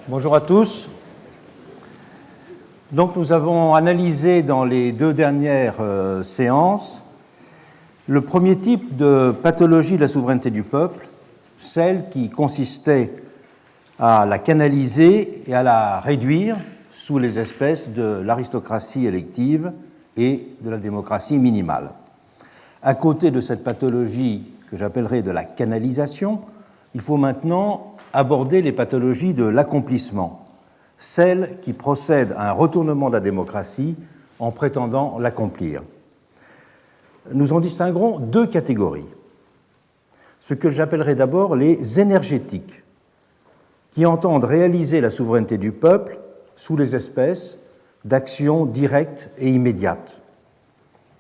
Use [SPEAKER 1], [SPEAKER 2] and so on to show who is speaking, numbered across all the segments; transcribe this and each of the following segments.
[SPEAKER 1] Bonjour à tous. Donc nous avons analysé dans les deux dernières séances le premier type de pathologie de la souveraineté du peuple, celle qui consistait à la canaliser et à la réduire sous les espèces de l'aristocratie élective et de la démocratie minimale. À côté de cette pathologie que j'appellerais de la canalisation, il faut maintenant aborder les pathologies de l'accomplissement, celles qui procèdent à un retournement de la démocratie en prétendant l'accomplir. Nous en distinguerons deux catégories. Ce que j'appellerai d'abord les énergétiques, qui entendent réaliser la souveraineté du peuple sous les espèces d'actions directes et immédiates,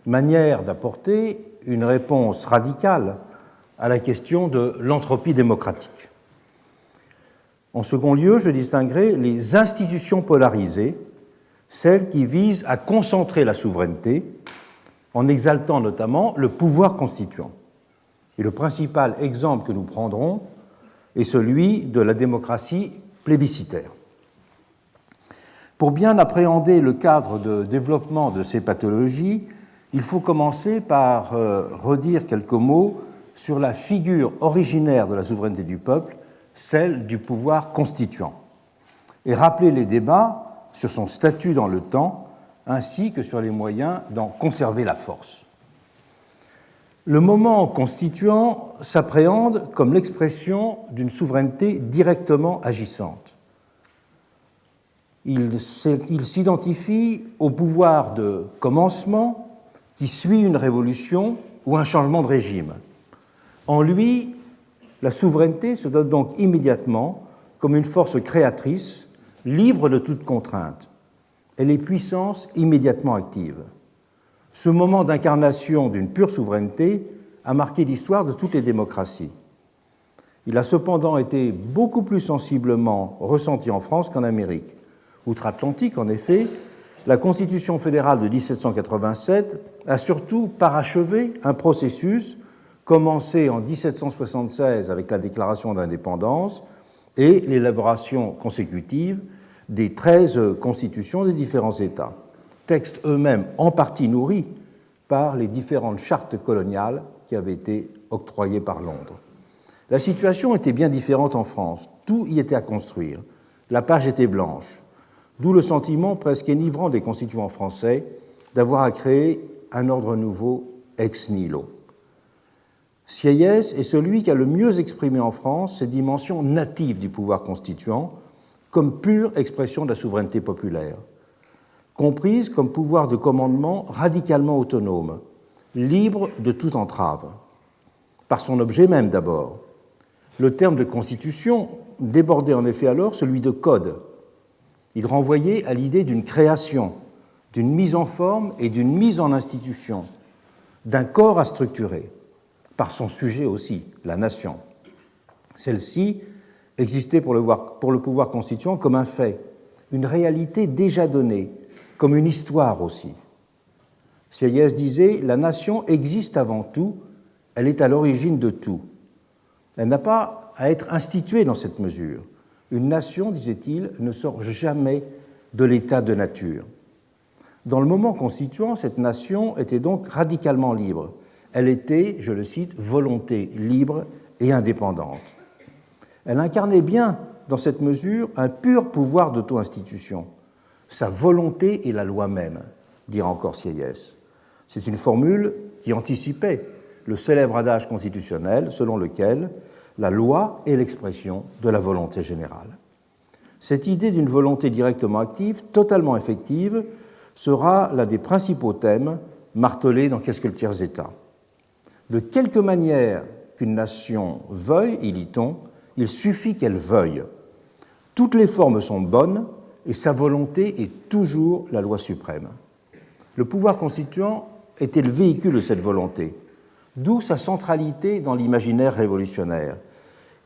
[SPEAKER 1] manière d'apporter une réponse radicale à la question de l'entropie démocratique. En second lieu, je distinguerai les institutions polarisées, celles qui visent à concentrer la souveraineté en exaltant notamment le pouvoir constituant. Et le principal exemple que nous prendrons est celui de la démocratie plébiscitaire. Pour bien appréhender le cadre de développement de ces pathologies, il faut commencer par redire quelques mots sur la figure originaire de la souveraineté du peuple, celle du pouvoir constituant, et rappeler les débats sur son statut dans le temps, ainsi que sur les moyens d'en conserver la force. Le moment constituant s'appréhende comme l'expression d'une souveraineté directement agissante. Il s'identifie au pouvoir de commencement qui suit une révolution ou un changement de régime. En lui, la souveraineté se donne donc immédiatement comme une force créatrice, libre de toute contrainte. Elle est puissance immédiatement active. Ce moment d'incarnation d'une pure souveraineté a marqué l'histoire de toutes les démocraties. Il a cependant été beaucoup plus sensiblement ressenti en France qu'en Amérique. Outre-Atlantique, en effet, la Constitution fédérale de 1787 a surtout parachevé un processus commencé en 1776 avec la déclaration d'indépendance et l'élaboration consécutive des 13 constitutions des différents États, textes eux-mêmes en partie nourris par les différentes chartes coloniales qui avaient été octroyées par Londres. La situation était bien différente en France. Tout y était à construire. La page était blanche, d'où le sentiment presque enivrant des constituants français d'avoir à créer un ordre nouveau ex nihilo. Sieyès est celui qui a le mieux exprimé en France ces dimensions natives du pouvoir constituant comme pure expression de la souveraineté populaire, comprise comme pouvoir de commandement radicalement autonome, libre de toute entrave, par son objet même d'abord. Le terme de constitution débordait en effet alors celui de code. Il renvoyait à l'idée d'une création, d'une mise en forme et d'une mise en institution, d'un corps à structurer, par son sujet aussi, la nation. Celle-ci existait pour le pouvoir constituant comme un fait, une réalité déjà donnée, comme une histoire aussi. Sieyès disait « La nation existe avant tout, elle est à l'origine de tout. Elle n'a pas à être instituée dans cette mesure. Une nation, disait-il, ne sort jamais de l'état de nature. » Dans le moment constituant, cette nation était donc radicalement libre. Elle était, je le cite, volonté libre et indépendante. Elle incarnait bien, dans cette mesure, un pur pouvoir d'auto-institution. Sa volonté est la loi même, dira encore Sieyès. C'est une formule qui anticipait le célèbre adage constitutionnel selon lequel la loi est l'expression de la volonté générale. Cette idée d'une volonté directement active, totalement effective, sera l'un des principaux thèmes martelés dans Qu'est-ce que le tiers-État ? De quelque manière qu'une nation veuille, y lit-on, il suffit qu'elle veuille. Toutes les formes sont bonnes et sa volonté est toujours la loi suprême. Le pouvoir constituant était le véhicule de cette volonté, d'où sa centralité dans l'imaginaire révolutionnaire.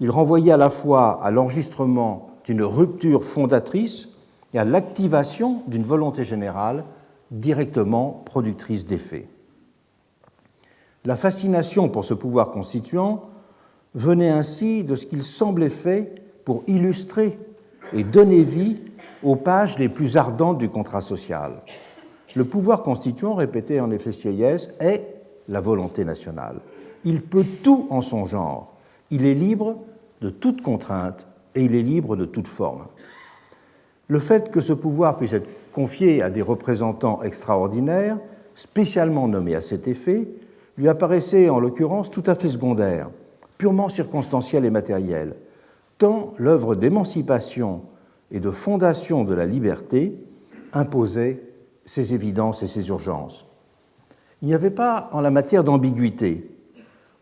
[SPEAKER 1] Il renvoyait à la fois à l'enregistrement d'une rupture fondatrice et à l'activation d'une volonté générale directement productrice d'effets. La fascination pour ce pouvoir constituant venait ainsi de ce qu'il semblait fait pour illustrer et donner vie aux pages les plus ardentes du contrat social. Le pouvoir constituant, répétait en effet Sieyès, est la volonté nationale. Il peut tout en son genre. Il est libre de toute contrainte et il est libre de toute forme. Le fait que ce pouvoir puisse être confié à des représentants extraordinaires, spécialement nommés à cet effet, lui apparaissait en l'occurrence tout à fait secondaire, purement circonstanciel et matériel, tant l'œuvre d'émancipation et de fondation de la liberté imposait ses évidences et ses urgences. Il n'y avait pas en la matière d'ambiguïté,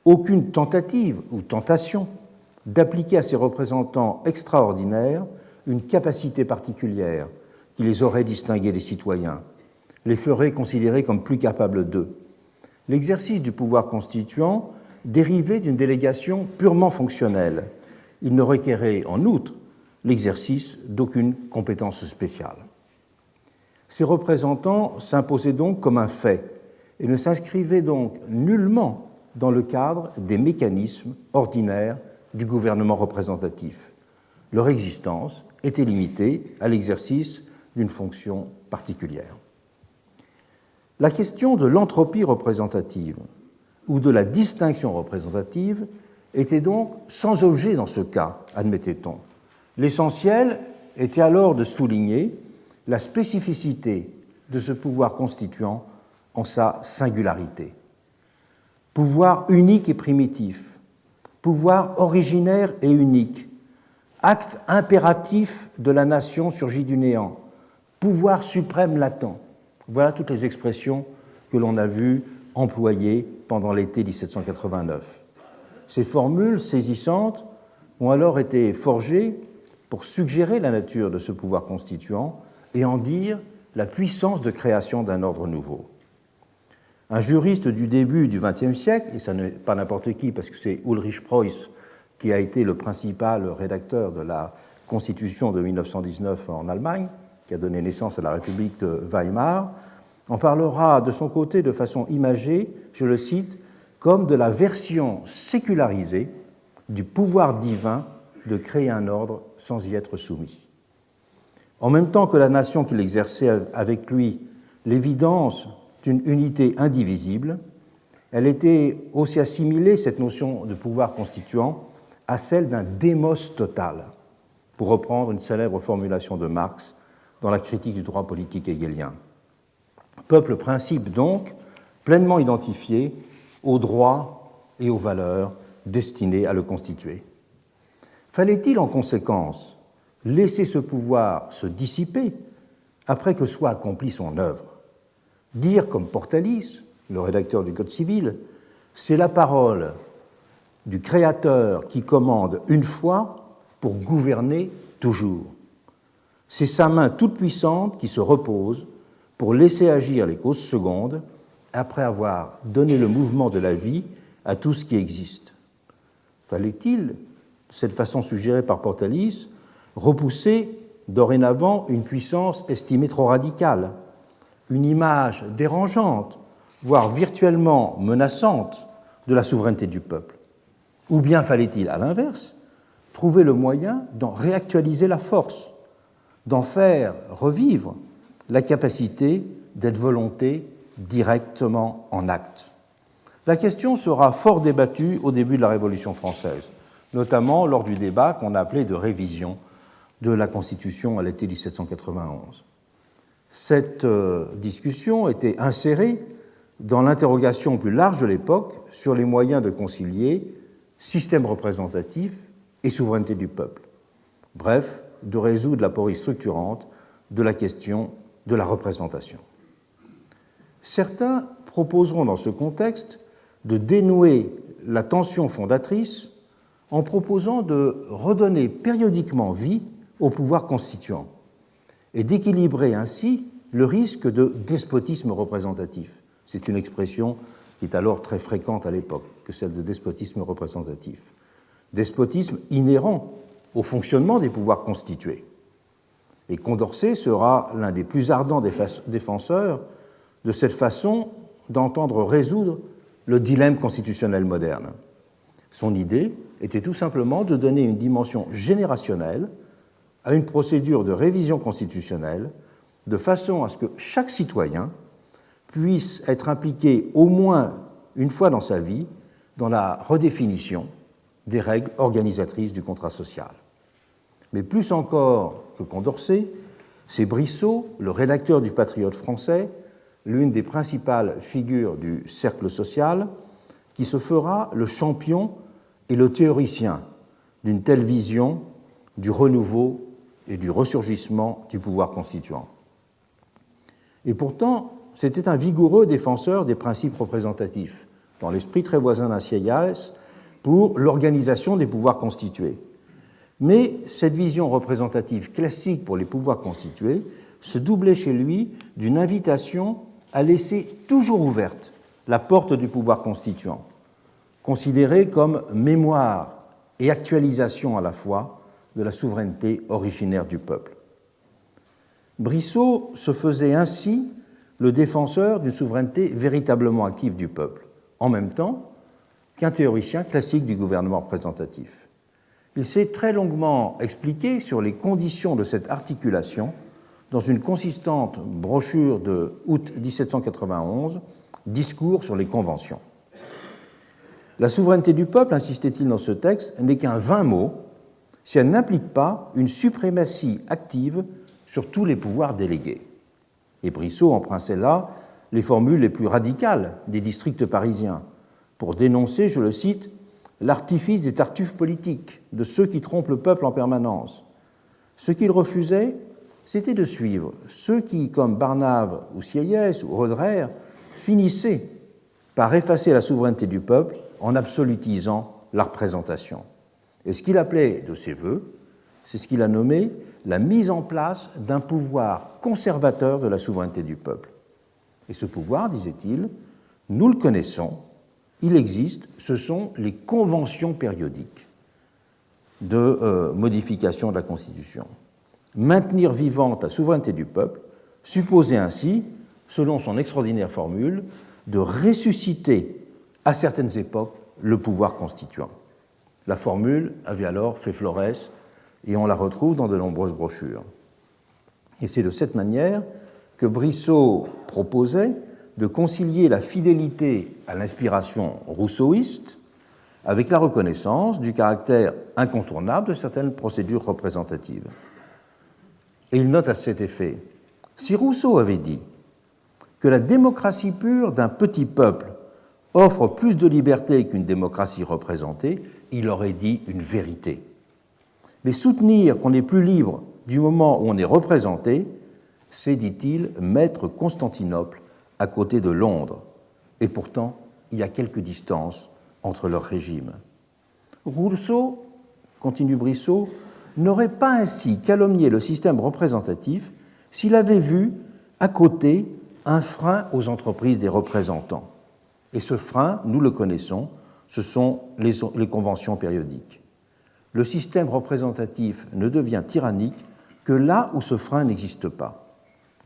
[SPEAKER 1] aucune tentative ou tentation d'appliquer à ces représentants extraordinaires une capacité particulière qui les aurait distingués des citoyens, les ferait considérer comme plus capables d'eux. L'exercice du pouvoir constituant dérivait d'une délégation purement fonctionnelle. Il ne requérait en outre l'exercice d'aucune compétence spéciale. Ces représentants s'imposaient donc comme un fait et ne s'inscrivaient donc nullement dans le cadre des mécanismes ordinaires du gouvernement représentatif. Leur existence était limitée à l'exercice d'une fonction particulière. La question de l'entropie représentative ou de la distinction représentative était donc sans objet dans ce cas, admettait-on. L'essentiel était alors de souligner la spécificité de ce pouvoir constituant en sa singularité. Pouvoir unique et primitif, pouvoir originaire et unique, acte impératif de la nation surgi du néant, pouvoir suprême latent. Voilà toutes les expressions que l'on a vues employées pendant l'été 1789. Ces formules saisissantes ont alors été forgées pour suggérer la nature de ce pouvoir constituant et en dire la puissance de création d'un ordre nouveau. Un juriste du début du XXe siècle, et ça n'est pas n'importe qui parce que c'est Ulrich Preuss qui a été le principal rédacteur de la Constitution de 1919 en Allemagne, qui a donné naissance à la République de Weimar, en parlera de son côté de façon imagée, je le cite, comme de la version sécularisée du pouvoir divin de créer un ordre sans y être soumis. En même temps que la nation qu'il exerçait avec lui l'évidence d'une unité indivisible, elle était aussi assimilée, cette notion de pouvoir constituant, à celle d'un démos total, pour reprendre une célèbre formulation de Marx dans la critique du droit politique hegelien. Peuple-principe donc, pleinement identifié aux droits et aux valeurs destinées à le constituer. Fallait-il en conséquence laisser ce pouvoir se dissiper après que soit accomplie son œuvre? Dire comme Portalis, le rédacteur du Code civil, c'est la parole du Créateur qui commande une fois pour gouverner toujours. C'est sa main toute puissante qui se repose pour laisser agir les causes secondes après avoir donné le mouvement de la vie à tout ce qui existe. Fallait-il, de cette façon suggérée par Portalis, repousser dorénavant une puissance estimée trop radicale, une image dérangeante, voire virtuellement menaçante de la souveraineté du peuple? Ou bien fallait-il, à l'inverse, trouver le moyen d'en réactualiser la force, d'en faire revivre la capacité d'être volonté directement en acte? La question sera fort débattue au début de la Révolution française, notamment lors du débat qu'on a appelé de révision de la Constitution à l'été 1791. Cette discussion était insérée dans l'interrogation plus large de l'époque sur les moyens de concilier système représentatif et souveraineté du peuple. Bref, de résoudre l'aporie structurante de la question de la représentation. Certains proposeront dans ce contexte de dénouer la tension fondatrice en proposant de redonner périodiquement vie au pouvoir constituant et d'équilibrer ainsi le risque de despotisme représentatif. C'est une expression qui est alors très fréquente à l'époque, que celle de despotisme représentatif. Despotisme inhérent au fonctionnement des pouvoirs constitués. Et Condorcet sera l'un des plus ardents défenseurs de cette façon d'entendre résoudre le dilemme constitutionnel moderne. Son idée était tout simplement de donner une dimension générationnelle à une procédure de révision constitutionnelle de façon à ce que chaque citoyen puisse être impliqué au moins une fois dans sa vie dans la redéfinition des règles organisatrices du contrat social. Mais plus encore que Condorcet, c'est Brissot, le rédacteur du Patriote français, l'une des principales figures du cercle social, qui se fera le champion et le théoricien d'une telle vision du renouveau et du ressurgissement du pouvoir constituant. Et pourtant, c'était un vigoureux défenseur des principes représentatifs, dans l'esprit très voisin d'un Sieyès, pour l'organisation des pouvoirs constitués. Mais cette vision représentative classique pour les pouvoirs constitués se doublait chez lui d'une invitation à laisser toujours ouverte la porte du pouvoir constituant, considérée comme mémoire et actualisation à la fois de la souveraineté originaire du peuple. Brissot se faisait ainsi le défenseur d'une souveraineté véritablement active du peuple, en même temps qu'un théoricien classique du gouvernement représentatif. Il s'est très longuement expliqué sur les conditions de cette articulation dans une consistante brochure de août 1791, Discours sur les conventions. La souveraineté du peuple, insistait-il dans ce texte, n'est qu'un vain mot si elle n'implique pas une suprématie active sur tous les pouvoirs délégués. Et Brissot empruntait là les formules les plus radicales des districts parisiens pour dénoncer, je le cite, l'artifice des tartuffes politiques, de ceux qui trompent le peuple en permanence. Ce qu'il refusait, c'était de suivre ceux qui, comme Barnave ou Sieyès ou Roederer, finissaient par effacer la souveraineté du peuple en absolutisant la représentation. Et ce qu'il appelait de ses voeux, c'est ce qu'il a nommé la mise en place d'un pouvoir conservateur de la souveraineté du peuple. Et ce pouvoir, disait-il, nous le connaissons, il existe, ce sont les conventions périodiques de modification de la Constitution. Maintenir vivante la souveraineté du peuple supposait ainsi, selon son extraordinaire formule, de ressusciter à certaines époques le pouvoir constituant. La formule avait alors fait florès et on la retrouve dans de nombreuses brochures. Et c'est de cette manière que Brissot proposait de concilier la fidélité à l'inspiration rousseauiste avec la reconnaissance du caractère incontournable de certaines procédures représentatives. Et il note à cet effet, si Rousseau avait dit que la démocratie pure d'un petit peuple offre plus de liberté qu'une démocratie représentée, il aurait dit une vérité. Mais soutenir qu'on est plus libre du moment où on est représenté, c'est, dit-il, mettre Constantinople à côté de Londres. Et pourtant, il y a quelques distances entre leurs régimes. Rousseau, continue Brissot, n'aurait pas ainsi calomnié le système représentatif s'il avait vu à côté un frein aux entreprises des représentants. Et ce frein, nous le connaissons, ce sont les conventions périodiques. Le système représentatif ne devient tyrannique que là où ce frein n'existe pas.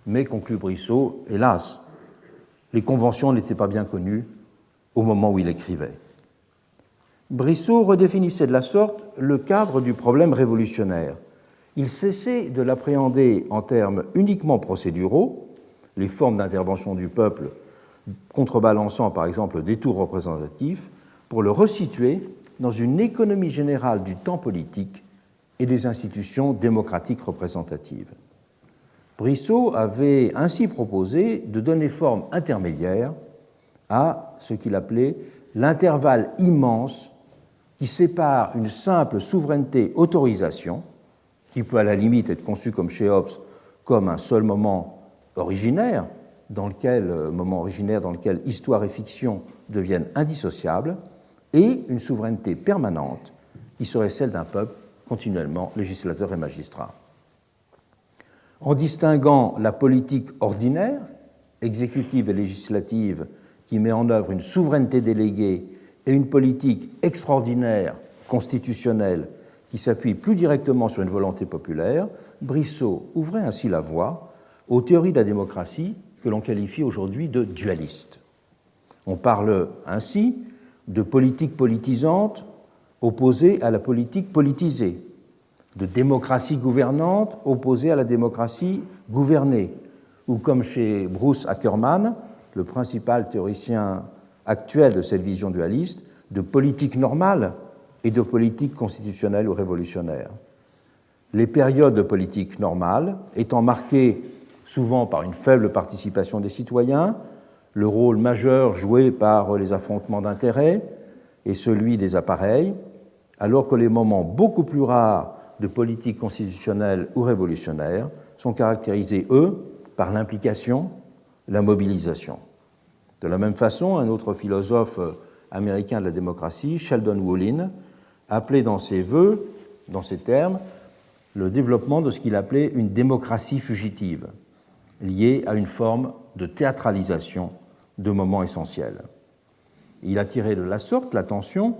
[SPEAKER 1] Mais, conclut Brissot, hélas, les conventions n'étaient pas bien connues au moment où il écrivait. Brissot redéfinissait de la sorte le cadre du problème révolutionnaire. Il cessait de l'appréhender en termes uniquement procéduraux, les formes d'intervention du peuple contrebalançant par exemple des tours représentatifs, pour le resituer dans une économie générale du temps politique et des institutions démocratiques représentatives. Brissot avait ainsi proposé de donner forme intermédiaire à ce qu'il appelait l'intervalle immense qui sépare une simple souveraineté-autorisation, qui peut à la limite être conçue comme chez Hobbes comme un seul moment originaire, dans lequel histoire et fiction deviennent indissociables, et une souveraineté permanente qui serait celle d'un peuple continuellement législateur et magistrat. En distinguant la politique ordinaire, exécutive et législative, qui met en œuvre une souveraineté déléguée, et une politique extraordinaire, constitutionnelle, qui s'appuie plus directement sur une volonté populaire, Brissot ouvrait ainsi la voie aux théories de la démocratie que l'on qualifie aujourd'hui de dualistes. On parle ainsi de politique politisante opposée à la politique politisée, de démocratie gouvernante opposée à la démocratie gouvernée, ou comme chez Bruce Ackerman, le principal théoricien actuel de cette vision dualiste, de politique normale et de politique constitutionnelle ou révolutionnaire. Les périodes de politique normale étant marquées souvent par une faible participation des citoyens, le rôle majeur joué par les affrontements d'intérêts et celui des appareils, alors que les moments beaucoup plus rares de politique constitutionnelle ou révolutionnaire sont caractérisés, eux, par l'implication, la mobilisation. De la même façon, un autre philosophe américain de la démocratie, Sheldon Wolin, appelait dans ses vœux, dans ces termes, le développement de ce qu'il appelait une démocratie fugitive, liée à une forme de théâtralisation de moments essentiels. Il attirait de la sorte l'attention,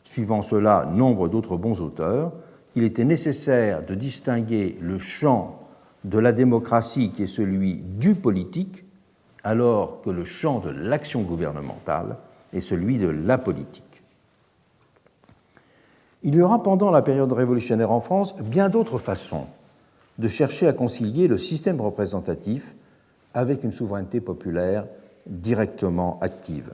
[SPEAKER 1] suivant cela nombre d'autres bons auteurs, qu'il était nécessaire de distinguer le champ de la démocratie qui est celui du politique, alors que le champ de l'action gouvernementale est celui de la politique. Il y aura pendant la période révolutionnaire en France bien d'autres façons de chercher à concilier le système représentatif avec une souveraineté populaire directement active.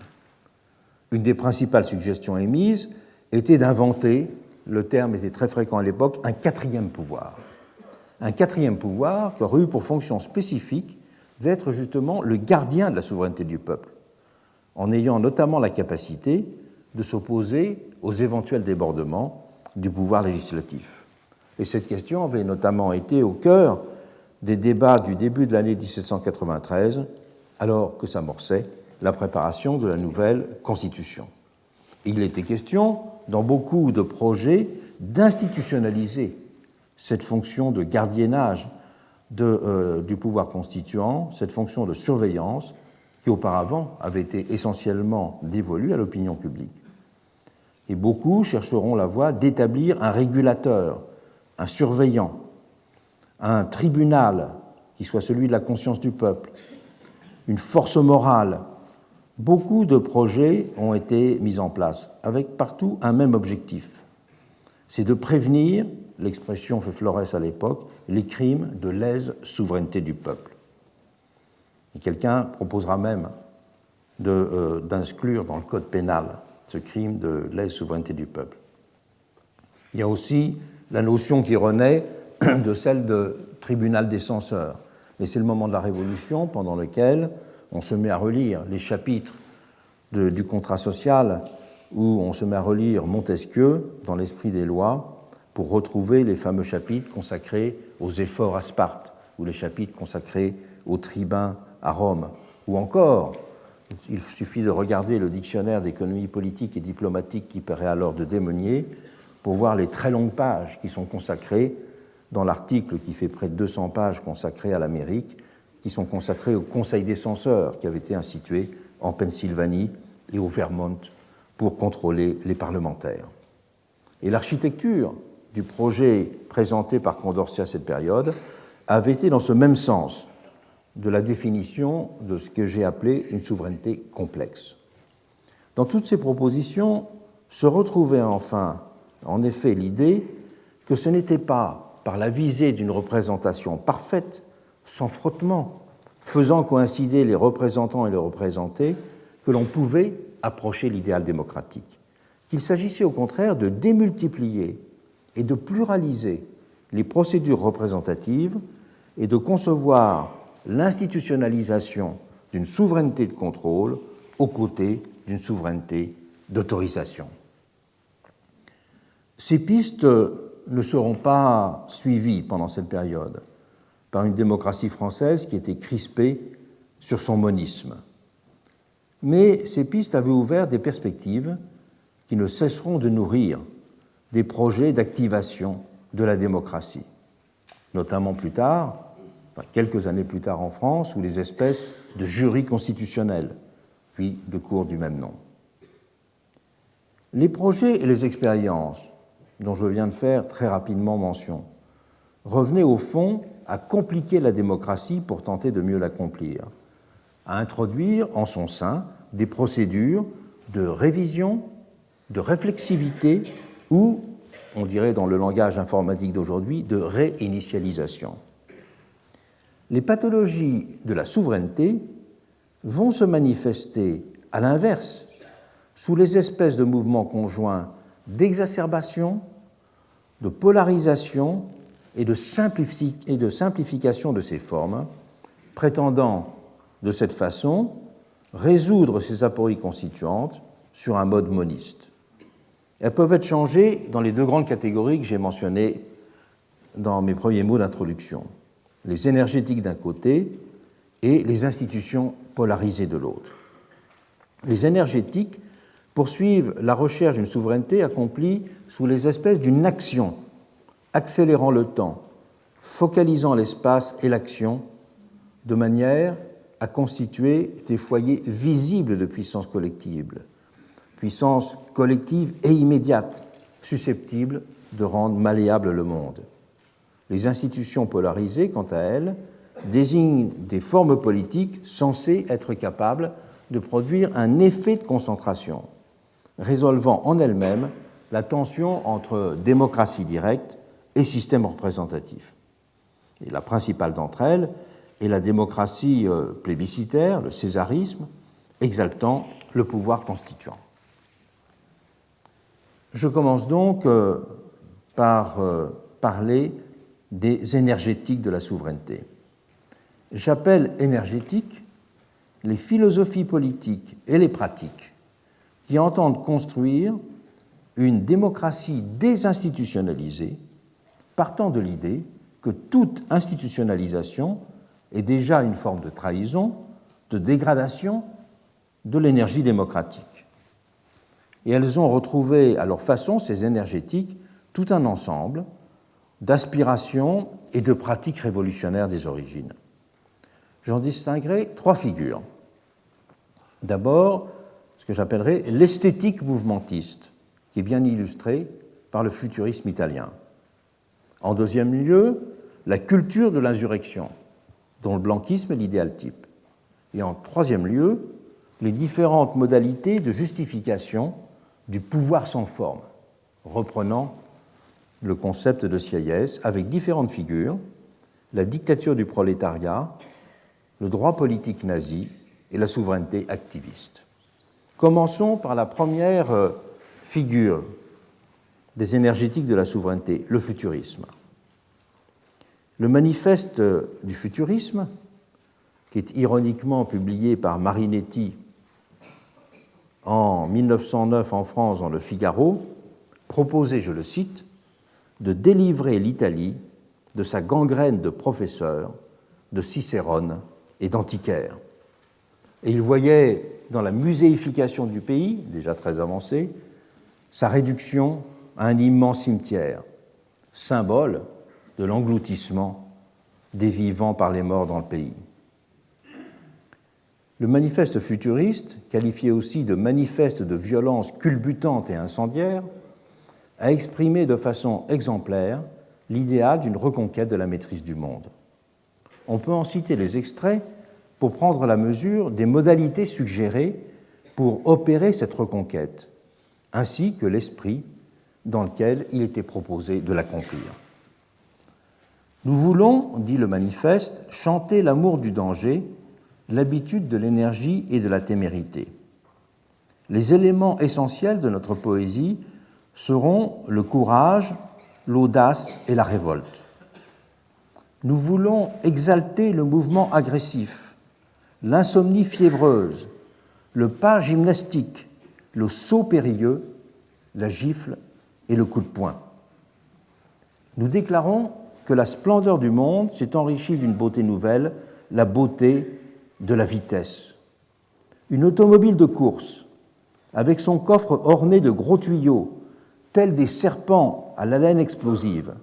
[SPEAKER 1] Une des principales suggestions émises était d'inventer, le terme était très fréquent à l'époque, un quatrième pouvoir. Un quatrième pouvoir qui aurait eu pour fonction spécifique d'être justement le gardien de la souveraineté du peuple, en ayant notamment la capacité de s'opposer aux éventuels débordements du pouvoir législatif. Et cette question avait notamment été au cœur des débats du début de l'année 1793, alors que s'amorçait la préparation de la nouvelle Constitution. Il était question, dans beaucoup de projets, d'institutionnaliser cette fonction de gardiennage du pouvoir constituant, cette fonction de surveillance qui auparavant avait été essentiellement dévolue à l'opinion publique. Et beaucoup chercheront la voie d'établir un régulateur, un surveillant, un tribunal qui soit celui de la conscience du peuple, une force morale. Beaucoup de projets ont été mis en place avec partout un même objectif, c'est de prévenir, l'expression fait Flores à l'époque, les crimes de lèse-souveraineté du peuple. Et quelqu'un proposera même d'inclure dans le code pénal ce crime de lèse-souveraineté du peuple. Il y a aussi la notion qui renaît de celle de tribunal des censeurs. Et c'est le moment de la Révolution pendant lequel on se met à relire les chapitres du contrat social, où on se met à relire Montesquieu dans l'esprit des lois pour retrouver les fameux chapitres consacrés aux efforts à Sparte, ou les chapitres consacrés aux tribuns à Rome, ou encore, il suffit de regarder le dictionnaire d'économie politique et diplomatique qui paraît alors de Démonnier pour voir les très longues pages qui sont consacrées dans l'article qui fait près de 200 pages consacré à l'Amérique, qui sont consacrées au Conseil des censeurs qui avait été institué en Pennsylvanie et au Vermont pour contrôler les parlementaires. Et l'architecture du projet présenté par Condorcet à cette période avait été dans ce même sens de la définition de ce que j'ai appelé une souveraineté complexe. Dans toutes ces propositions se retrouvait enfin, en effet, l'idée que ce n'était pas par la visée d'une représentation parfaite, sans frottement, faisant coïncider les représentants et les représentés, que l'on pouvait approcher l'idéal démocratique, qu'il s'agissait au contraire de démultiplier et de pluraliser les procédures représentatives et de concevoir l'institutionnalisation d'une souveraineté de contrôle aux côtés d'une souveraineté d'autorisation. Ces pistes ne seront pas suivies pendant cette période par une démocratie française qui était crispée sur son monisme. Mais ces pistes avaient ouvert des perspectives qui ne cesseront de nourrir des projets d'activation de la démocratie, notamment plus tard, quelques années plus tard en France, ou les espèces de jurys constitutionnels, puis de cours du même nom. Les projets et les expériences dont je viens de faire très rapidement mention revenaient au fond à compliquer la démocratie pour tenter de mieux l'accomplir, à introduire en son sein des procédures de révision, de réflexivité ou on dirait dans le langage informatique d'aujourd'hui, de réinitialisation. Les pathologies de la souveraineté vont se manifester, à l'inverse, sous les espèces de mouvements conjoints d'exacerbation, de polarisation et de simplification de ces formes, prétendant de cette façon résoudre ces apories constituantes sur un mode moniste. Elles peuvent être changées dans les deux grandes catégories que j'ai mentionnées dans mes premiers mots d'introduction, les énergétiques d'un côté et les institutions polarisées de l'autre. Les énergétiques poursuivent la recherche d'une souveraineté accomplie sous les espèces d'une action, accélérant le temps, focalisant l'espace et l'action, de manière à constituer des foyers visibles de puissance collective et immédiate, susceptible de rendre malléable le monde. Les institutions polarisées, quant à elles, désignent des formes politiques censées être capables de produire un effet de concentration, résolvant en elles-mêmes la tension entre démocratie directe et système représentatif. Et la principale d'entre elles est la démocratie plébiscitaire, le césarisme, exaltant le pouvoir constituant. Je commence donc par parler des énergétiques de la souveraineté. J'appelle énergétiques les philosophies politiques et les pratiques qui entendent construire une démocratie désinstitutionnalisée, partant de l'idée que toute institutionnalisation est déjà une forme de trahison, de dégradation de l'énergie démocratique. Et elles ont retrouvé à leur façon, ces énergétiques, tout un ensemble d'aspirations et de pratiques révolutionnaires des origines. J'en distinguerai trois figures. D'abord, ce que j'appellerai l'esthétique mouvementiste, qui est bien illustrée par le futurisme italien. En deuxième lieu, la culture de l'insurrection, dont le blanquisme est l'idéal type. Et en troisième lieu, les différentes modalités de justification du pouvoir sans forme, reprenant le concept de Sieyès, avec différentes figures, la dictature du prolétariat, le droit politique nazi et la souveraineté activiste. Commençons par la première figure des énergétiques de la souveraineté, le futurisme. Le manifeste du futurisme, qui est ironiquement publié par Marinetti en 1909 en France dans Le Figaro, proposait, je le cite, de délivrer l'Italie de sa gangrène de professeurs, de Cicérone et d'antiquaires. Et il voyait dans la muséification du pays, déjà très avancée, sa réduction à un immense cimetière, symbole de l'engloutissement des vivants par les morts dans le pays. Le manifeste futuriste, qualifié aussi de manifeste de violence culbutante et incendiaire, a exprimé de façon exemplaire l'idéal d'une reconquête de la maîtrise du monde. On peut en citer les extraits pour prendre la mesure des modalités suggérées pour opérer cette reconquête, ainsi que l'esprit dans lequel il était proposé de l'accomplir. Nous voulons, dit le manifeste, chanter l'amour du danger, l'habitude de l'énergie et de la témérité. Les éléments essentiels de notre poésie seront le courage, l'audace et la révolte. Nous voulons exalter le mouvement agressif, l'insomnie fiévreuse, le pas gymnastique, le saut périlleux, la gifle et le coup de poing. Nous déclarons que la splendeur du monde s'est enrichie d'une beauté nouvelle, la beauté de la vitesse. Une automobile de course, avec son coffre orné de gros tuyaux, tels des serpents à la laine explosive,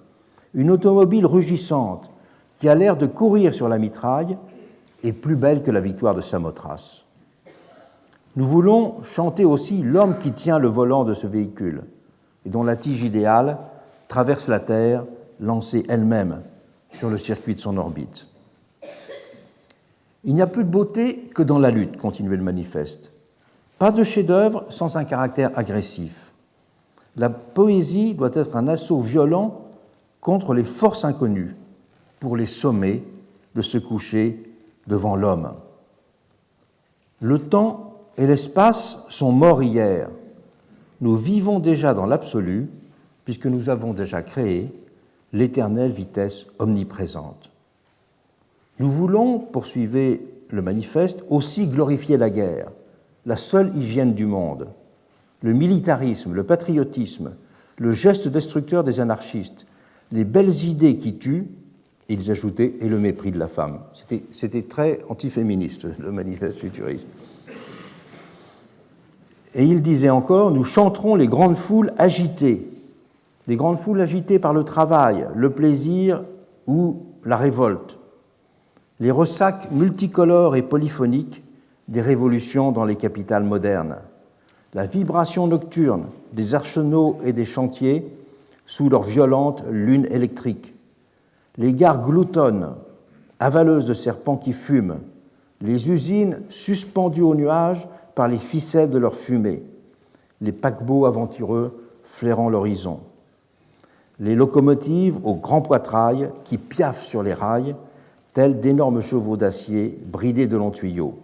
[SPEAKER 1] une automobile rugissante qui a l'air de courir sur la mitraille, est plus belle que la victoire de Samothrace. Nous voulons chanter aussi l'homme qui tient le volant de ce véhicule et dont la tige idéale traverse la Terre, lancée elle-même sur le circuit de son orbite. Il n'y a plus de beauté que dans la lutte, continuait le manifeste. Pas de chef-d'œuvre sans un caractère agressif. la poésie doit être un assaut violent contre les forces inconnues pour les sommer de se coucher devant l'homme. Le temps et l'espace sont morts hier. Nous vivons déjà dans l'absolu, puisque nous avons déjà créé l'éternelle vitesse omniprésente. Nous voulons, poursuivait le manifeste, aussi glorifier la guerre, la seule hygiène du monde, le militarisme, le patriotisme, le geste destructeur des anarchistes, les belles idées qui tuent, et ils ajoutaient, et le mépris de la femme. C'était très antiféministe, le manifeste futuriste. Et il disait encore, nous chanterons les grandes foules agitées par le travail, le plaisir ou la révolte, les ressacs multicolores et polyphoniques des révolutions dans les capitales modernes, la vibration nocturne des arsenaux et des chantiers sous leur violente lune électrique, les gares gloutonnes, avaleuses de serpents qui fument, les usines suspendues aux nuages par les ficelles de leur fumée, les paquebots aventureux flairant l'horizon, les locomotives au grand poitrail qui piaffent sur les rails, tels d'énormes chevaux d'acier bridés de longs tuyaux,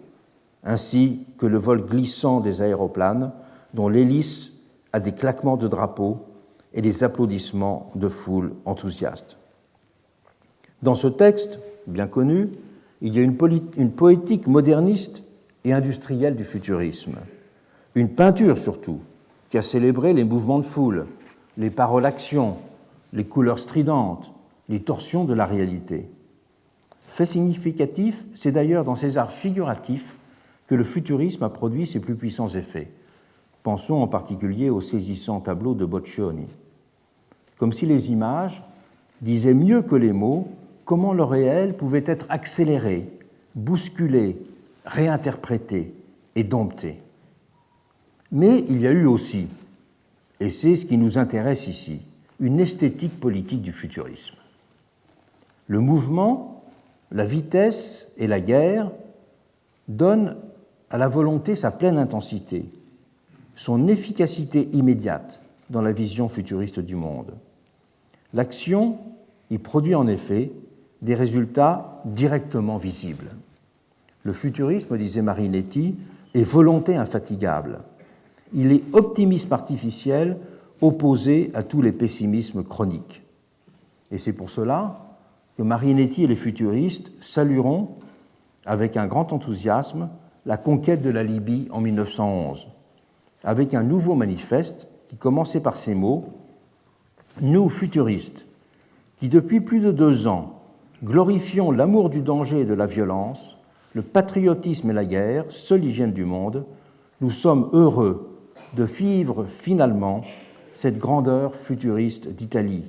[SPEAKER 1] ainsi que le vol glissant des aéroplanes dont l'hélice a des claquements de drapeaux et des applaudissements de foules enthousiastes. Dans ce texte, bien connu, il y a une poétique moderniste et industrielle du futurisme, une peinture surtout, qui a célébré les mouvements de foule, les paroles-actions, les couleurs stridentes, les torsions de la réalité. Fait significatif, c'est d'ailleurs dans ces arts figuratifs que le futurisme a produit ses plus puissants effets. Pensons en particulier aux saisissants tableaux de Boccioni. Comme si les images disaient mieux que les mots comment le réel pouvait être accéléré, bousculé, réinterprété et dompté. Mais il y a eu aussi, et c'est ce qui nous intéresse ici, une esthétique politique du futurisme. Le mouvement, la vitesse et la guerre donnent à la volonté sa pleine intensité, son efficacité immédiate dans la vision futuriste du monde. L'action y produit en effet des résultats directement visibles. Le futurisme, disait Marinetti, est volonté infatigable. Il est optimisme artificiel opposé à tous les pessimismes chroniques. Et c'est pour cela que Marinetti et les futuristes salueront avec un grand enthousiasme la conquête de la Libye en 1911, avec un nouveau manifeste qui commençait par ces mots « Nous, futuristes, qui depuis plus de 2 ans glorifions l'amour du danger et de la violence, le patriotisme et la guerre, seule hygiène du monde, nous sommes heureux de vivre finalement cette grandeur futuriste d'Italie,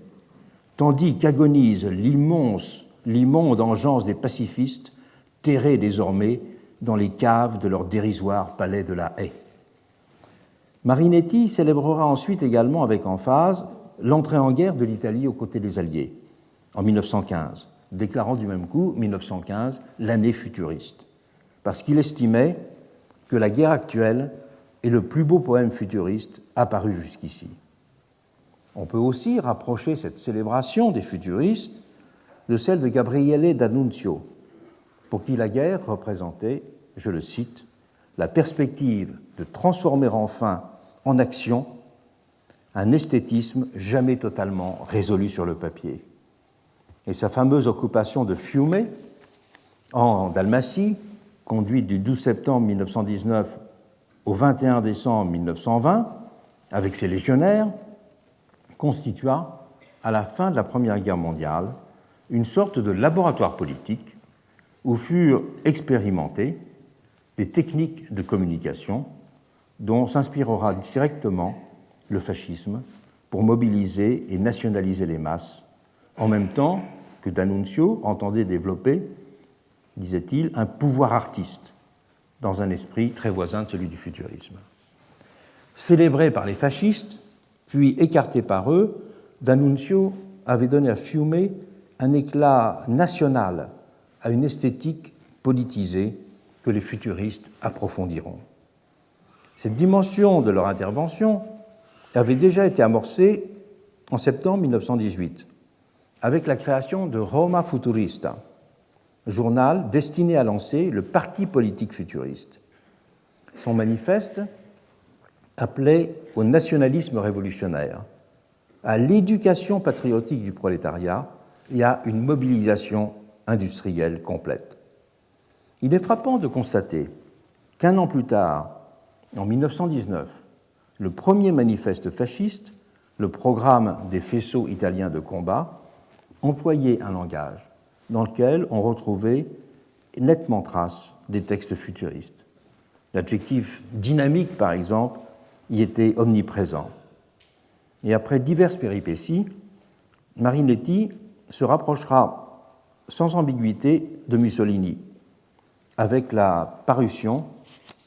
[SPEAKER 1] tandis qu'agonise l'immonde engeance des pacifistes, terrés désormais dans les caves de leur dérisoire palais de la Haye. » Marinetti célébrera ensuite également avec emphase l'entrée en guerre de l'Italie aux côtés des Alliés en 1915, déclarant du même coup 1915 l'année futuriste, parce qu'il estimait que la guerre actuelle est le plus beau poème futuriste apparu jusqu'ici. On peut aussi rapprocher cette célébration des futuristes de celle de Gabriele D'Annunzio, pour qui la guerre représentait, je le cite, la perspective de transformer enfin en action un esthétisme jamais totalement résolu sur le papier. Et sa fameuse occupation de Fiume, en Dalmatie, conduite du 12 septembre 1919 au 21 décembre 1920, avec ses légionnaires, constitua, à la fin de la Première Guerre mondiale, une sorte de laboratoire politique où furent expérimentées des techniques de communication dont s'inspirera directement le fascisme pour mobiliser et nationaliser les masses, en même temps que D'Annunzio entendait développer, disait-il, un pouvoir artiste dans un esprit très voisin de celui du futurisme. Célébré par les fascistes, puis écarté par eux, D'Annunzio avait donné à Fiume un éclat national à une esthétique politisée que les futuristes approfondiront. Cette dimension de leur intervention avait déjà été amorcée en septembre 1918, avec la création de Roma Futurista, journal destiné à lancer le parti politique futuriste. Son manifeste appelait au nationalisme révolutionnaire, à l'éducation patriotique du prolétariat et à une mobilisation industrielle complète. Il est frappant de constater qu'un an plus tard, en 1919, le premier manifeste fasciste, le programme des faisceaux italiens de combat, employait un langage dans lequel on retrouvait nettement trace des textes futuristes. L'adjectif dynamique, par exemple, y était omniprésent. Et après diverses péripéties, Marinetti se rapprochera sans ambiguïté de Mussolini, avec la parution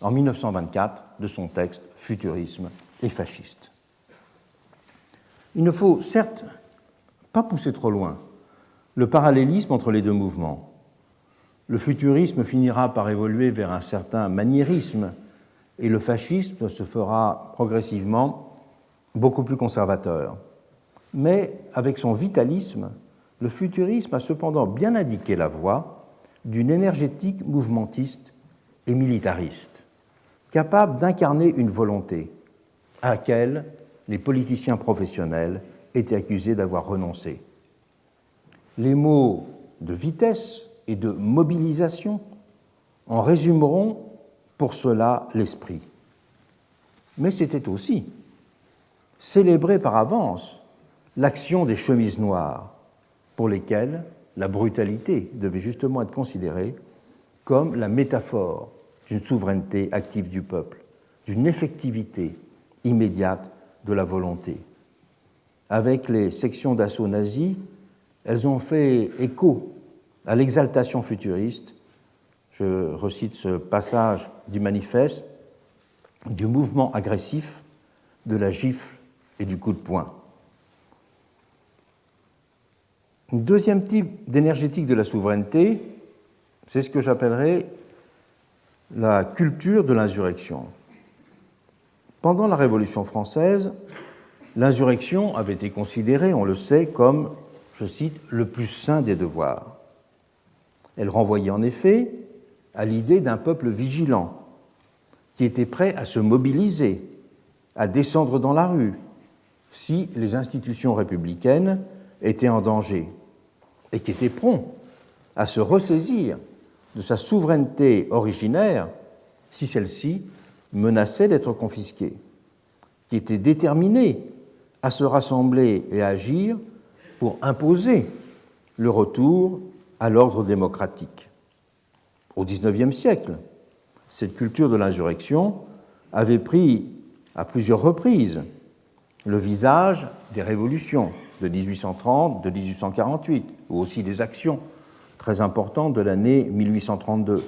[SPEAKER 1] en 1924 de son texte Futurisme et fasciste. Il ne faut certes pas pousser trop loin le parallélisme entre les deux mouvements. Le futurisme finira par évoluer vers un certain maniérisme et le fascisme se fera progressivement beaucoup plus conservateur. Mais avec son vitalisme, le futurisme a cependant bien indiqué la voie d'une énergétique mouvementiste et militariste, capable d'incarner une volonté à laquelle les politiciens professionnels étaient accusés d'avoir renoncé. Les mots de vitesse et de mobilisation en résumeront pour cela l'esprit. Mais c'était aussi célébrer par avance l'action des chemises noires, pour lesquelles la brutalité devait justement être considérée comme la métaphore d'une souveraineté active du peuple, d'une effectivité immédiate de la volonté. Avec les sections d'assaut nazies, elles ont fait écho à l'exaltation futuriste. Je recite ce passage du manifeste, du mouvement agressif, de la gifle et du coup de poing. Un deuxième type d'énergétique de la souveraineté, c'est ce que j'appellerais la culture de l'insurrection. Pendant la Révolution française, l'insurrection avait été considérée, on le sait, comme, je cite, le plus saint des devoirs. Elle renvoyait en effet à l'idée d'un peuple vigilant, qui était prêt à se mobiliser, à descendre dans la rue, si les institutions républicaines étaient en danger, et qui était prompt à se ressaisir de sa souveraineté originaire si celle-ci menaçait d'être confisquée, qui était déterminé à se rassembler et à agir pour imposer le retour à l'ordre démocratique. Au XIXe siècle, cette culture de l'insurrection avait pris à plusieurs reprises le visage des révolutions de 1830, de 1848, ou aussi des actions très importantes de l'année 1832,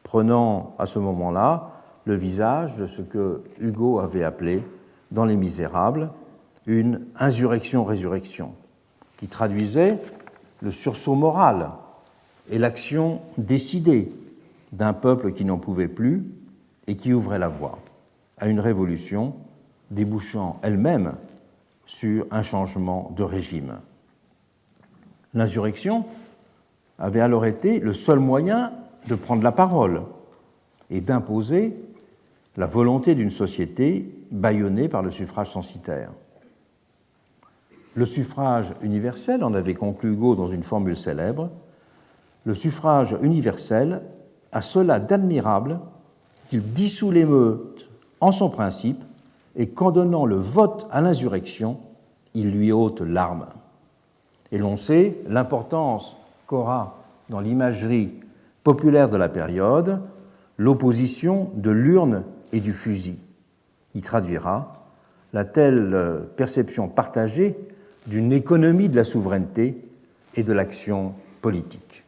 [SPEAKER 1] prenant à ce moment-là le visage de ce que Hugo avait appelé, dans Les Misérables, une insurrection-résurrection, qui traduisait le sursaut moral et l'action décidée d'un peuple qui n'en pouvait plus et qui ouvrait la voie à une révolution débouchant elle-même sur un changement de régime. L'insurrection avait alors été le seul moyen de prendre la parole et d'imposer la volonté d'une société bâillonnée par le suffrage censitaire. Le suffrage universel, en avait conclu Hugo dans une formule célèbre, le suffrage universel a cela d'admirable qu'il dissout l'émeute en son principe et qu'en donnant le vote à l'insurrection, il lui ôte l'arme. Et l'on sait l'importance qu'aura dans l'imagerie populaire de la période l'opposition de l'urne et du fusil. Il traduira la telle perception partagée d'une économie de la souveraineté et de l'action politique.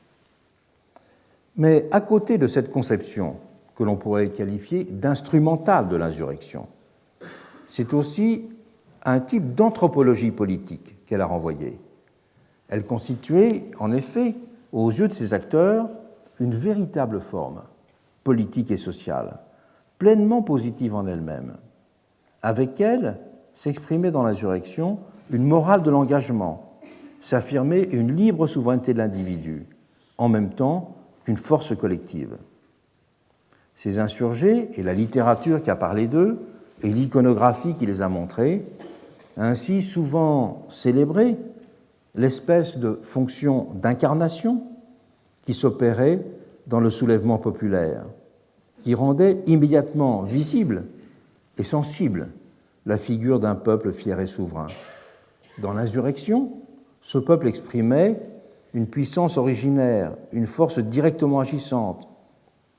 [SPEAKER 1] Mais à côté de cette conception que l'on pourrait qualifier d'instrumentale de l'insurrection, c'est aussi un type d'anthropologie politique qu'elle a renvoyé. Elle constituait, en effet, aux yeux de ses acteurs, une véritable forme politique et sociale, pleinement positive en elle-même. Avec elle, s'exprimait dans l'insurrection une morale de l'engagement, s'affirmait une libre souveraineté de l'individu, en même temps qu'une force collective. Ces insurgés, et la littérature qui a parlé d'eux, et l'iconographie qui les a montrés, a ainsi souvent célébré l'espèce de fonction d'incarnation qui s'opérait dans le soulèvement populaire, qui rendait immédiatement visible et sensible la figure d'un peuple fier et souverain. Dans l'insurrection, ce peuple exprimait une puissance originaire, une force directement agissante,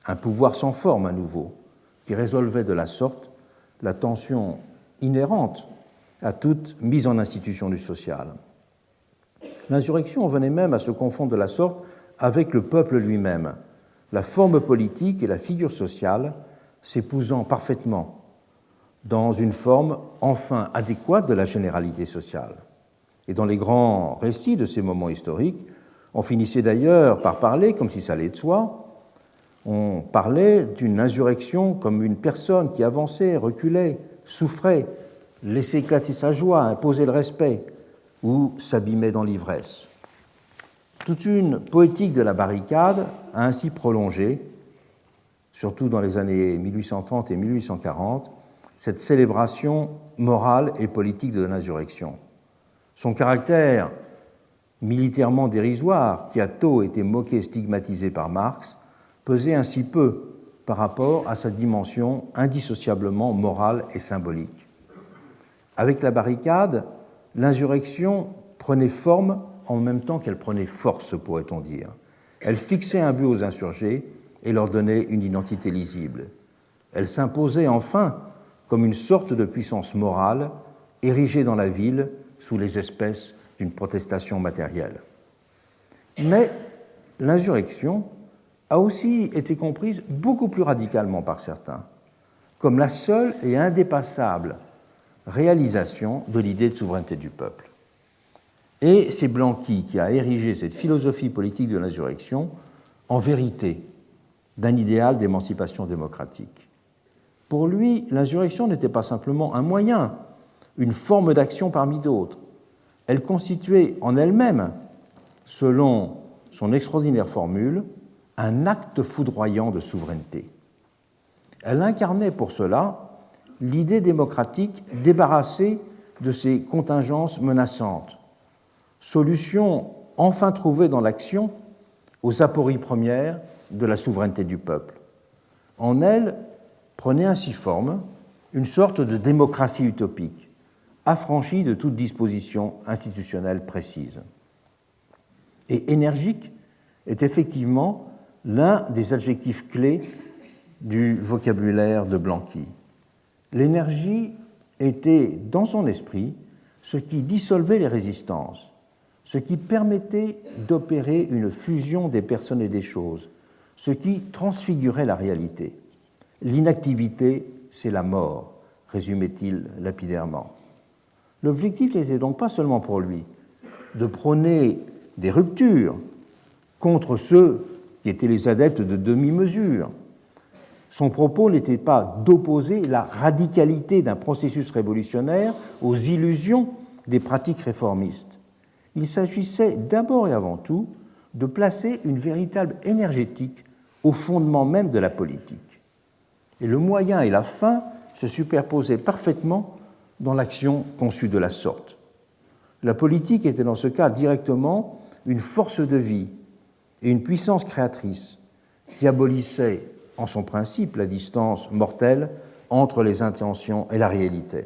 [SPEAKER 1] un pouvoir sans forme à nouveau, qui résolvait de la sorte la tension inhérente à toute mise en institution du social. L'insurrection en venait même à se confondre de la sorte avec le peuple lui-même, la forme politique et la figure sociale s'épousant parfaitement dans une forme enfin adéquate de la généralité sociale. Et dans les grands récits de ces moments historiques, on finissait d'ailleurs par parler, comme si ça allait de soi, on parlait d'une insurrection comme une personne qui avançait, reculait, souffrait, laissait éclater sa joie, imposait le respect, ou s'abîmait dans l'ivresse. Toute une poétique de la barricade a ainsi prolongé, surtout dans les années 1830 et 1840, cette célébration morale et politique de l'insurrection. Son caractère militairement dérisoire, qui a tôt été moqué et stigmatisé par Marx, pesait ainsi peu par rapport à sa dimension indissociablement morale et symbolique. Avec la barricade, l'insurrection prenait forme en même temps qu'elle prenait force, pourrait-on dire. Elle fixait un but aux insurgés et leur donnait une identité lisible. Elle s'imposait enfin comme une sorte de puissance morale érigée dans la ville sous les espèces d'une protestation matérielle. Mais l'insurrection a aussi été comprise beaucoup plus radicalement par certains, comme la seule et indépassable réalisation de l'idée de souveraineté du peuple. Et c'est Blanqui qui a érigé cette philosophie politique de l'insurrection en vérité d'un idéal d'émancipation démocratique. Pour lui, l'insurrection n'était pas simplement un moyen, une forme d'action parmi d'autres. Elle constituait en elle-même, selon son extraordinaire formule, un acte foudroyant de souveraineté. Elle incarnait pour cela l'idée démocratique débarrassée de ses contingences menaçantes, solution enfin trouvée dans l'action aux apories premières de la souveraineté du peuple. En elle prenait ainsi forme une sorte de démocratie utopique, affranchie de toute disposition institutionnelle précise. Et énergique est effectivement l'un des adjectifs clés du vocabulaire de Blanqui. L'énergie était, dans son esprit, ce qui dissolvait les résistances, ce qui permettait d'opérer une fusion des personnes et des choses, ce qui transfigurait la réalité. L'inactivité, c'est la mort, résumait-il lapidairement. L'objectif n'était donc pas seulement pour lui de prôner des ruptures contre ceux qui étaient les adeptes de demi-mesures. Son propos n'était pas d'opposer la radicalité d'un processus révolutionnaire aux illusions des pratiques réformistes. Il s'agissait d'abord et avant tout de placer une véritable énergétique au fondement même de la politique. Et le moyen et la fin se superposaient parfaitement dans l'action conçue de la sorte. La politique était dans ce cas directement une force de vie et une puissance créatrice qui abolissait en son principe la distance mortelle entre les intentions et la réalité.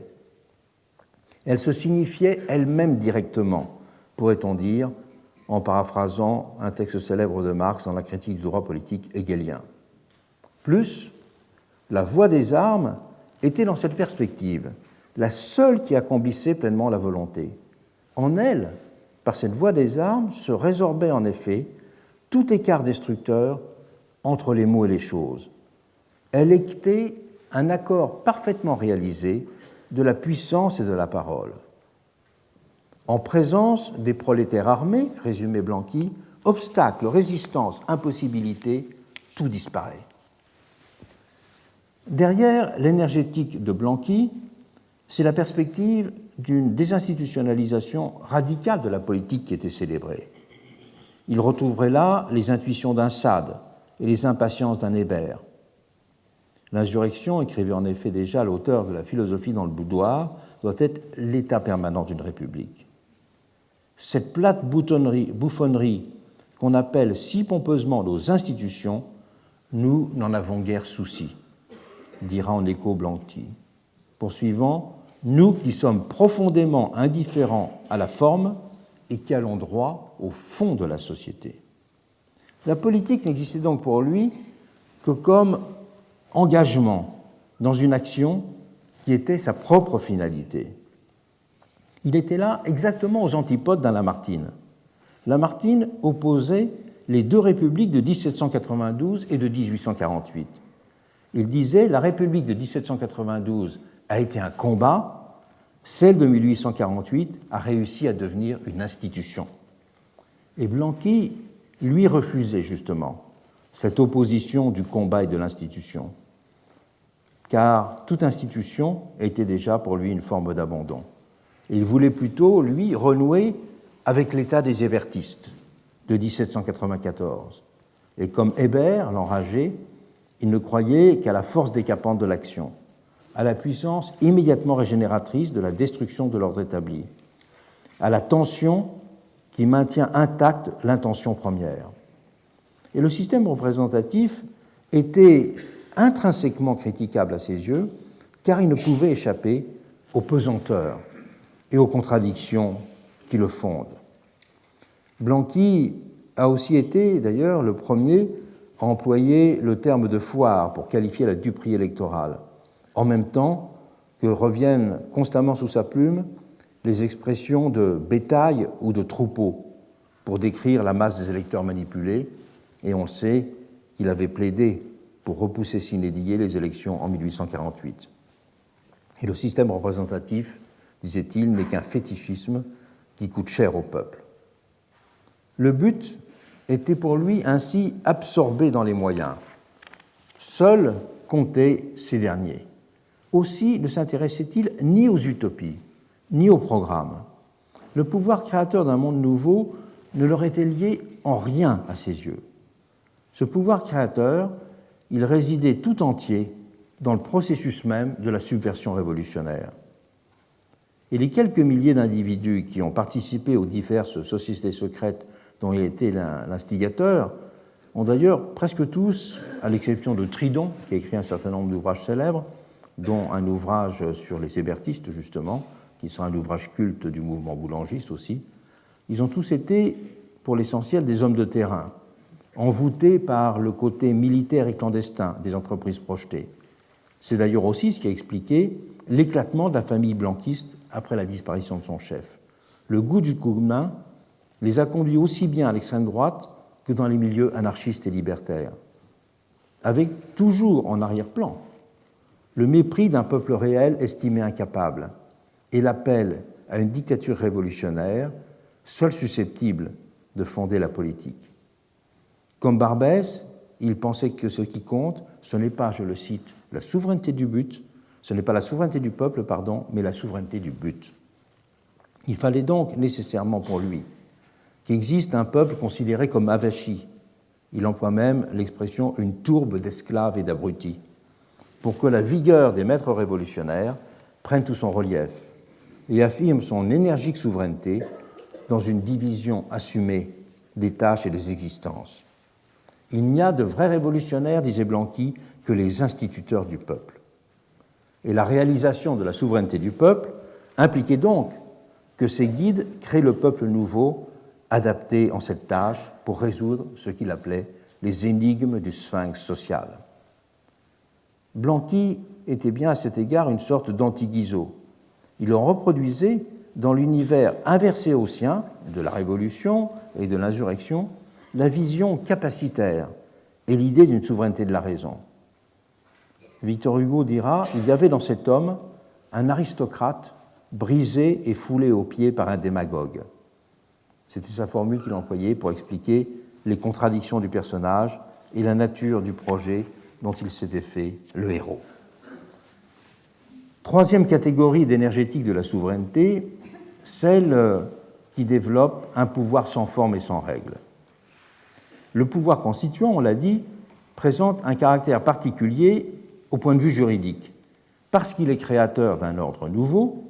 [SPEAKER 1] Elle se signifiait elle-même directement, pourrait-on dire, en paraphrasant un texte célèbre de Marx dans la critique du droit politique hegelien. Plus, la voie des armes était dans cette perspective la seule qui accomplissait pleinement la volonté. En elle, par cette voie des armes, se résorbait en effet tout écart destructeur entre les mots et les choses. Elle était un accord parfaitement réalisé de la puissance et de la parole. En présence des prolétaires armés, résumait Blanqui, obstacles, résistance, impossibilité, tout disparaît. Derrière l'énergétique de Blanqui c'est la perspective d'une désinstitutionnalisation radicale de la politique qui était célébrée. Il retrouverait là les intuitions d'un Sade et les impatiences d'un Hébert. L'insurrection, écrivait en effet déjà l'auteur de la philosophie dans le boudoir, doit être l'état permanent d'une république. Cette plate bouffonnerie qu'on appelle si pompeusement nos institutions, nous n'en avons guère souci, dira en écho Blanqui. Poursuivant, nous qui sommes profondément indifférents à la forme et qui allons droit au fond de la société. La politique n'existait donc pour lui que comme engagement dans une action qui était sa propre finalité. Il était là exactement aux antipodes d'un Lamartine. Lamartine opposait les deux républiques de 1792 et de 1848. Il disait « La République de 1792 a été un combat, celle de 1848 a réussi à devenir une institution. » Et Blanqui, lui, refusait justement cette opposition du combat et de l'institution, car toute institution était déjà pour lui une forme d'abandon. Il voulait plutôt, lui, renouer avec l'état des hébertistes de 1794. Et comme Hébert, l'enragé, il ne croyait qu'à la force décapante de l'action, à la puissance immédiatement régénératrice de la destruction de l'ordre établi, à la tension qui maintient intacte l'intention première. Et le système représentatif était intrinsèquement critiquable à ses yeux, car il ne pouvait échapper aux pesanteurs et aux contradictions qui le fondent. Blanqui a aussi été, d'ailleurs, le premier à employer le terme de foire pour qualifier la duperie électorale, en même temps que reviennent constamment sous sa plume les expressions de bétail ou de troupeau pour décrire la masse des électeurs manipulés, et on sait qu'il avait plaidé pour repousser sine die les élections en 1848. Et le système représentatif, disait-il, n'est qu'un fétichisme qui coûte cher au peuple. Le but était pour lui ainsi absorbé dans les moyens. Seul comptaient ces derniers. Aussi ne s'intéressait-il ni aux utopies, ni aux programmes. Le pouvoir créateur d'un monde nouveau ne leur était lié en rien à ses yeux. Ce pouvoir créateur, il résidait tout entier dans le processus même de la subversion révolutionnaire. Et les quelques milliers d'individus qui ont participé aux diverses sociétés secrètes dont il était l'instigateur ont d'ailleurs presque tous, à l'exception de Tridon, qui a écrit un certain nombre d'ouvrages célèbres, dont un ouvrage sur les hébertistes, justement, qui sera un ouvrage culte du mouvement boulangiste aussi, ils ont tous été, pour l'essentiel, des hommes de terrain, envoûtés par le côté militaire et clandestin des entreprises projetées. C'est d'ailleurs aussi ce qui a expliqué l'éclatement de la famille blanquiste après la disparition de son chef. Le goût du coup de main les a conduits aussi bien à l'extrême droite que dans les milieux anarchistes et libertaires, avec toujours en arrière-plan le mépris d'un peuple réel estimé incapable et l'appel à une dictature révolutionnaire seule susceptible de fonder la politique. Comme Barbès, il pensait que ce qui compte, ce n'est pas, je le cite, la souveraineté du but, ce n'est pas la souveraineté du peuple, pardon, mais la souveraineté du but. Il fallait donc nécessairement pour lui qu'il existe un peuple considéré comme avachi. Il emploie même l'expression « une tourbe d'esclaves et d'abrutis », pour que la vigueur des maîtres révolutionnaires prenne tout son relief et affirme son énergique souveraineté dans une division assumée des tâches et des existences. Il n'y a de vrais révolutionnaires, disait Blanqui, que les instituteurs du peuple. Et la réalisation de la souveraineté du peuple impliquait donc que ces guides créent le peuple nouveau adapté en cette tâche pour résoudre ce qu'il appelait les énigmes du sphinx social. Blanqui était bien à cet égard une sorte d'anti-Guizot. Il en reproduisait dans l'univers inversé au sien de la Révolution et de l'insurrection la vision capacitaire et l'idée d'une souveraineté de la raison. Victor Hugo dira « Il y avait dans cet homme un aristocrate brisé et foulé aux pieds par un démagogue ». C'était sa formule qu'il employait pour expliquer les contradictions du personnage et la nature du projet dont il s'était fait le héros. Troisième catégorie d'énergétique de la souveraineté, celle qui développe un pouvoir sans forme et sans règle. Le pouvoir constituant, on l'a dit, présente un caractère particulier au point de vue juridique. Parce qu'il est créateur d'un ordre nouveau,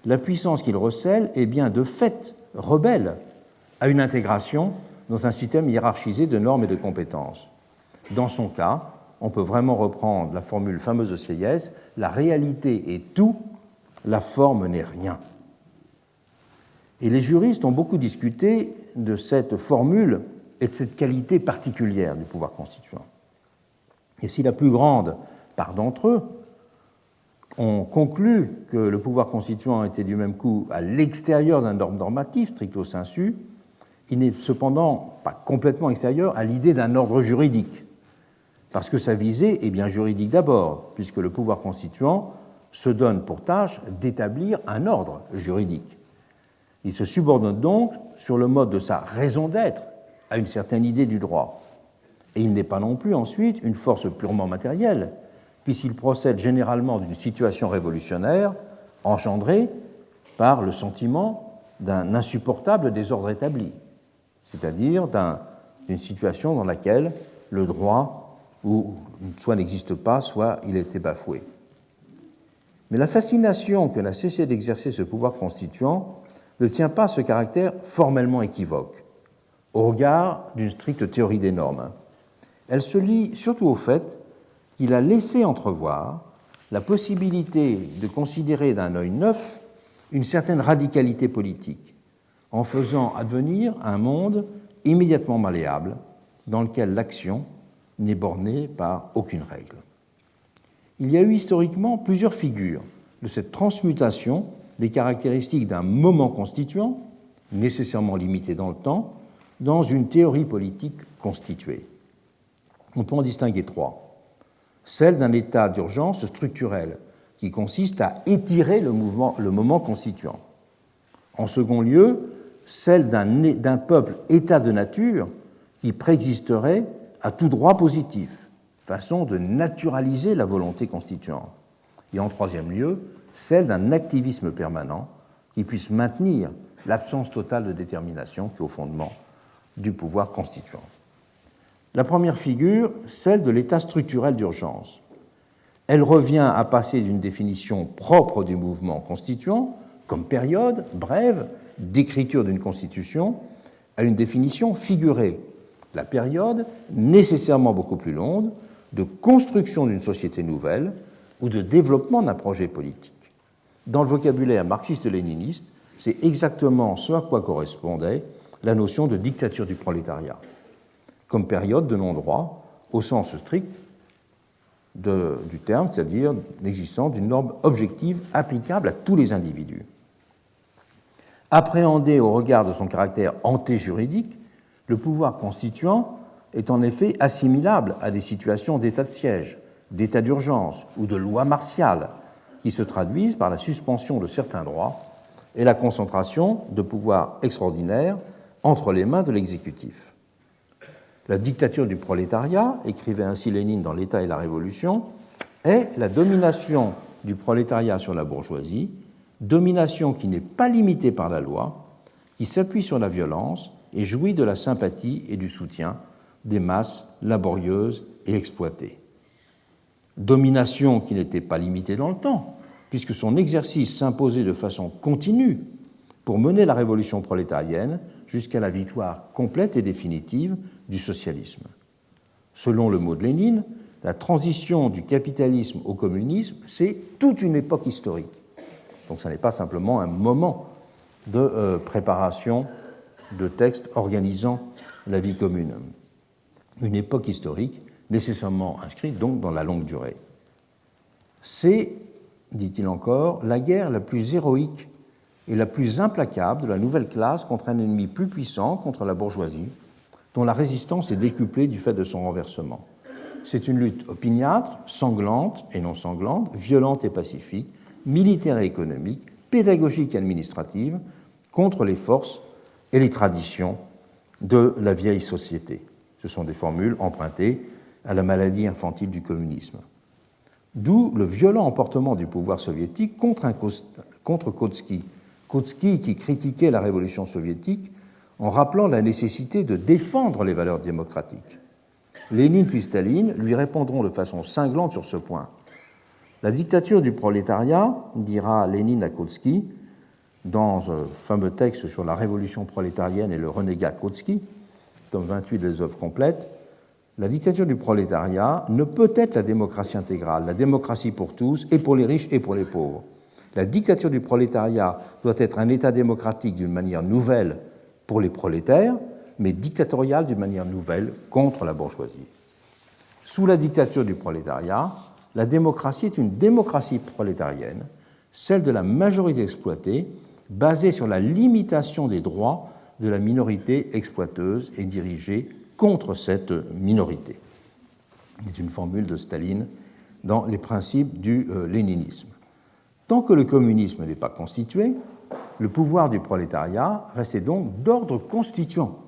[SPEAKER 1] la puissance qu'il recèle est bien de fait rebelle à une intégration dans un système hiérarchisé de normes et de compétences. Dans son cas, on peut vraiment reprendre la formule fameuse de Sieyès, la réalité est tout, la forme n'est rien. Et les juristes ont beaucoup discuté de cette formule et de cette qualité particulière du pouvoir constituant. Et si la plus grande part d'entre eux ont conclu que le pouvoir constituant était du même coup à l'extérieur d'un ordre normatif, stricto sensu, il n'est cependant pas complètement extérieur à l'idée d'un ordre juridique, parce que sa visée est bien juridique d'abord, puisque le pouvoir constituant se donne pour tâche d'établir un ordre juridique. Il se subordonne donc sur le mode de sa raison d'être à une certaine idée du droit. Et il n'est pas non plus ensuite une force purement matérielle, puisqu'il procède généralement d'une situation révolutionnaire engendrée par le sentiment d'un insupportable désordre établi, c'est-à-dire d'une situation dans laquelle le droit ou soit n'existe pas, soit il a été bafoué. Mais la fascination que n'a cessé d'exercer ce pouvoir constituant ne tient pas à ce caractère formellement équivoque, au regard d'une stricte théorie des normes. Elle se lie surtout au fait qu'il a laissé entrevoir la possibilité de considérer d'un œil neuf une certaine radicalité politique, en faisant advenir un monde immédiatement malléable dans lequel l'action n'est bornée par aucune règle. Il y a eu historiquement plusieurs figures de cette transmutation des caractéristiques d'un moment constituant, nécessairement limité dans le temps, dans une théorie politique constituée. On peut en distinguer trois. Celle d'un état d'urgence structurel, qui consiste à étirer le moment constituant. En second lieu, celle d'un peuple état de nature qui préexisterait à tout droit positif, façon de naturaliser la volonté constituante. Et en troisième lieu, celle d'un activisme permanent qui puisse maintenir l'absence totale de détermination qui est au fondement du pouvoir constituant. La première figure, celle de l'état structurel d'urgence. Elle revient à passer d'une définition propre du mouvement constituant, comme période brève d'écriture d'une constitution, à une définition figurée, la période nécessairement beaucoup plus longue de construction d'une société nouvelle ou de développement d'un projet politique. Dans le vocabulaire marxiste-léniniste, c'est exactement ce à quoi correspondait la notion de dictature du prolétariat, comme période de non-droit au sens strict du terme, c'est-à-dire l'existence d'une norme objective applicable à tous les individus. Appréhendé au regard de son caractère antéjuridique, le pouvoir constituant est en effet assimilable à des situations d'état de siège, d'état d'urgence ou de loi martiale qui se traduisent par la suspension de certains droits et la concentration de pouvoirs extraordinaires entre les mains de l'exécutif. La dictature du prolétariat, écrivait ainsi Lénine dans l'État et la Révolution, est la domination du prolétariat sur la bourgeoisie, domination qui n'est pas limitée par la loi, qui s'appuie sur la violence et jouit de la sympathie et du soutien des masses laborieuses et exploitées. Domination qui n'était pas limitée dans le temps, puisque son exercice s'imposait de façon continue pour mener la révolution prolétarienne jusqu'à la victoire complète et définitive du socialisme. Selon le mot de Lénine, la transition du capitalisme au communisme, c'est toute une époque historique. Donc ce n'est pas simplement un moment de préparation de textes organisant la vie commune. Une époque historique nécessairement inscrite donc dans la longue durée. C'est, dit-il encore, la guerre la plus héroïque et la plus implacable de la nouvelle classe contre un ennemi plus puissant, contre la bourgeoisie, dont la résistance est décuplée du fait de son renversement. C'est une lutte opiniâtre, sanglante et non sanglante, violente et pacifique, militaire et économique, pédagogique et administrative, contre les forces et les traditions de la vieille société. Ce sont des formules empruntées à la maladie infantile du communisme. d'où le violent emportement du pouvoir soviétique contre Kautsky. Kautsky qui critiquait la révolution soviétique en rappelant la nécessité de défendre les valeurs démocratiques. Lénine puis Staline lui répondront de façon cinglante sur ce point. La dictature du prolétariat, dira Lénine à Kautsky, dans un fameux texte sur la révolution prolétarienne et le renégat Kautsky, tome 28 des œuvres complètes, la dictature du prolétariat ne peut être la démocratie intégrale, la démocratie pour tous, et pour les riches et pour les pauvres. La dictature du prolétariat doit être un État démocratique d'une manière nouvelle pour les prolétaires, mais dictatorial d'une manière nouvelle contre la bourgeoisie. Sous la dictature du prolétariat, la démocratie est une démocratie prolétarienne, celle de la majorité exploitée, basée sur la limitation des droits de la minorité exploiteuse et dirigée contre cette minorité. C'est une formule de Staline dans les principes du léninisme. Tant que le communisme n'est pas constitué, le pouvoir du prolétariat restait donc d'ordre constituant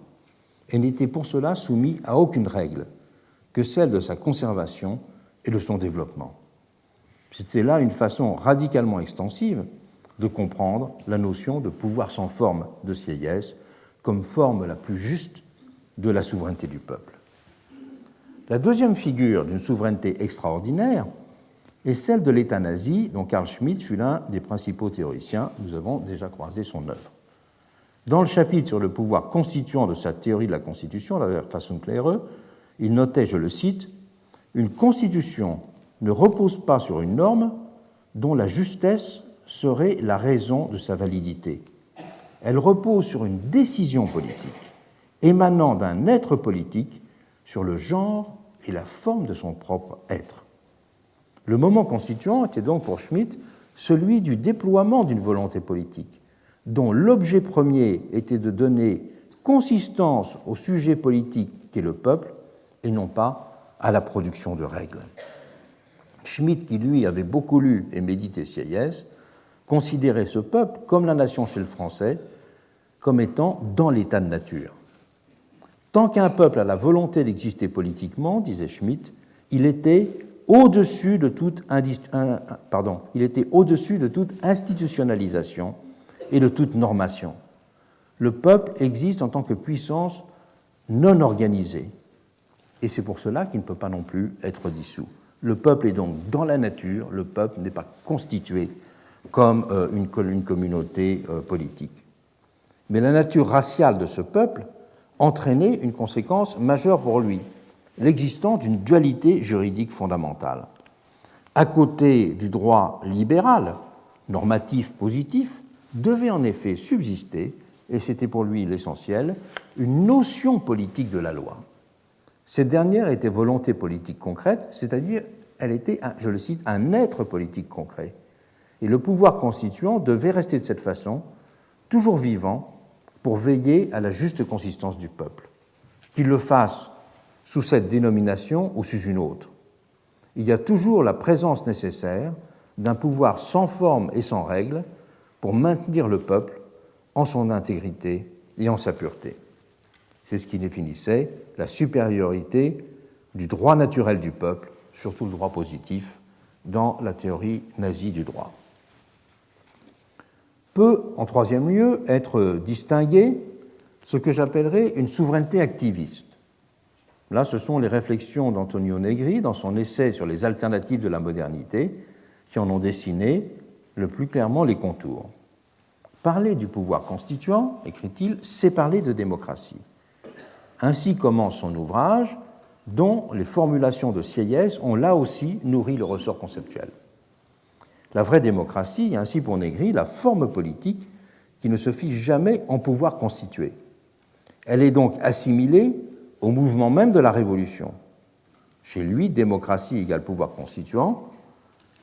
[SPEAKER 1] et n'était pour cela soumis à aucune règle que celle de sa conservation et de son développement. C'était là une façon radicalement extensive de comprendre la notion de pouvoir sans forme de Sieyès comme forme la plus juste de la souveraineté du peuple. La deuxième figure d'une souveraineté extraordinaire est celle de l'État nazi, dont Carl Schmitt fut l'un des principaux théoriciens. Nous avons déjà croisé son œuvre. Dans le chapitre sur le pouvoir constituant de sa théorie de la Constitution, la Verfassungslehre, il notait, je le cite, « Une constitution ne repose pas sur une norme dont la justesse serait la raison de sa validité. Elle repose sur une décision politique, émanant d'un être politique sur le genre et la forme de son propre être. » Le moment constituant était donc pour Schmitt celui du déploiement d'une volonté politique, dont l'objet premier était de donner consistance au sujet politique qu'est le peuple et non pas à la production de règles. Schmitt, qui lui avait beaucoup lu et médité Sieyès, considérait ce peuple, comme la nation chez le Français, comme étant dans l'état de nature. Tant qu'un peuple a la volonté d'exister politiquement, disait Schmitt, il était au-dessus de toute institutionnalisation et de toute normation. Le peuple existe en tant que puissance non organisée, et c'est pour cela qu'il ne peut pas non plus être dissous. Le peuple est donc dans la nature, le peuple n'est pas constitué comme une communauté politique. Mais la nature raciale de ce peuple entraînait une conséquence majeure pour lui, l'existence d'une dualité juridique fondamentale. À côté du droit libéral, normatif, positif, devait en effet subsister, et c'était pour lui l'essentiel, une notion politique de la loi. Cette dernière était volonté politique concrète, c'est-à-dire elle était, je le cite, un être politique concret. Et le pouvoir constituant devait rester de cette façon, toujours vivant, pour veiller à la juste consistance du peuple. Qu'il le fasse sous cette dénomination ou sous une autre. Il y a toujours la présence nécessaire d'un pouvoir sans forme et sans règle pour maintenir le peuple en son intégrité et en sa pureté. C'est ce qui définissait la supériorité du droit naturel du peuple, surtout le droit positif, dans la théorie nazie du droit. Peut, en troisième lieu, être distingué ce que j'appellerais une souveraineté activiste. Là, ce sont les réflexions d'Antonio Negri dans son essai sur les alternatives de la modernité qui en ont dessiné le plus clairement les contours. Parler du pouvoir constituant, écrit-il, c'est parler de démocratie. Ainsi commence son ouvrage, dont les formulations de Sieyès ont là aussi nourri le ressort conceptuel. La vraie démocratie est ainsi pour Negri la forme politique qui ne se fiche jamais en pouvoir constitué. Elle est donc assimilée au mouvement même de la Révolution. Chez lui, démocratie égale pouvoir constituant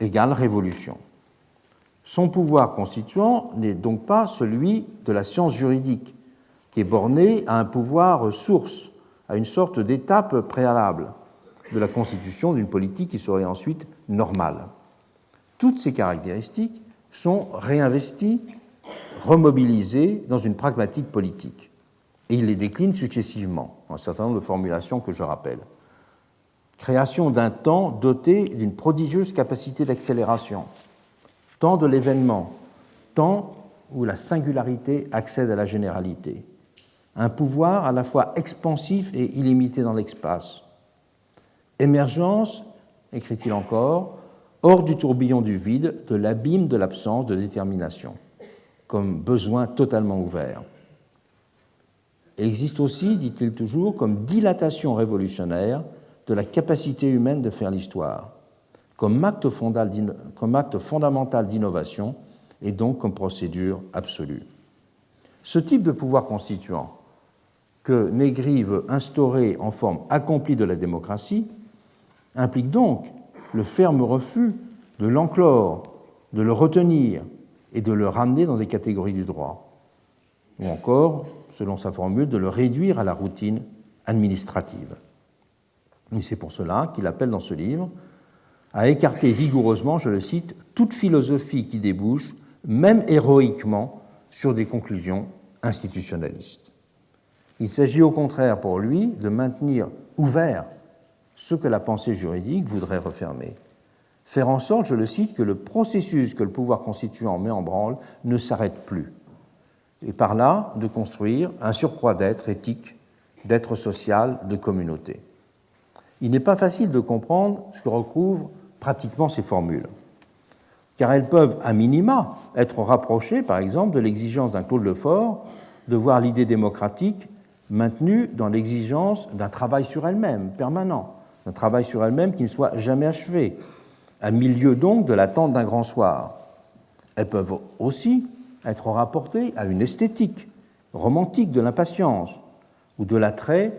[SPEAKER 1] égale révolution. Son pouvoir constituant n'est donc pas celui de la science juridique, qui est borné à un pouvoir source, à une sorte d'étape préalable de la constitution d'une politique qui serait ensuite normale. Toutes ces caractéristiques sont réinvesties, remobilisées dans une pragmatique politique. Et il les décline successivement, un certain nombre de formulations que je rappelle. création d'un temps doté d'une prodigieuse capacité d'accélération, temps de l'événement, temps où la singularité accède à la généralité, un pouvoir à la fois expansif et illimité dans l'espace. Émergence, écrit-il encore, hors du tourbillon du vide, de l'abîme de l'absence de détermination, comme besoin totalement ouvert. Existe aussi, dit-il toujours, comme dilatation révolutionnaire de la capacité humaine de faire l'histoire, comme acte fondamental d'innovation et donc comme procédure absolue. Ce type de pouvoir constituant que Negri veut instaurer en forme accomplie de la démocratie implique donc le ferme refus de l'enclore, de le retenir et de le ramener dans des catégories du droit, ou encore, selon sa formule, de le réduire à la routine administrative. Et c'est pour cela qu'il appelle dans ce livre à écarter vigoureusement, je le cite, toute philosophie qui débouche, même héroïquement, sur des conclusions institutionnalistes. Il s'agit au contraire pour lui de maintenir ouvert ce que la pensée juridique voudrait refermer. Faire en sorte, je le cite, que le processus que le pouvoir constituant met en branle ne s'arrête plus. Et par là, de construire un surcroît d'être éthique, d'être social, de communauté. Il n'est pas facile de comprendre ce que recouvrent pratiquement ces formules, car elles peuvent, à minima, être rapprochées, par exemple, de l'exigence d'un Claude Lefort de voir l'idée démocratique maintenue dans l'exigence d'un travail sur elle-même, permanent, d'un travail sur elle-même qui ne soit jamais achevé, à milieu donc de l'attente d'un grand soir. Elles peuvent aussi être rapportées à une esthétique romantique de l'impatience ou de l'attrait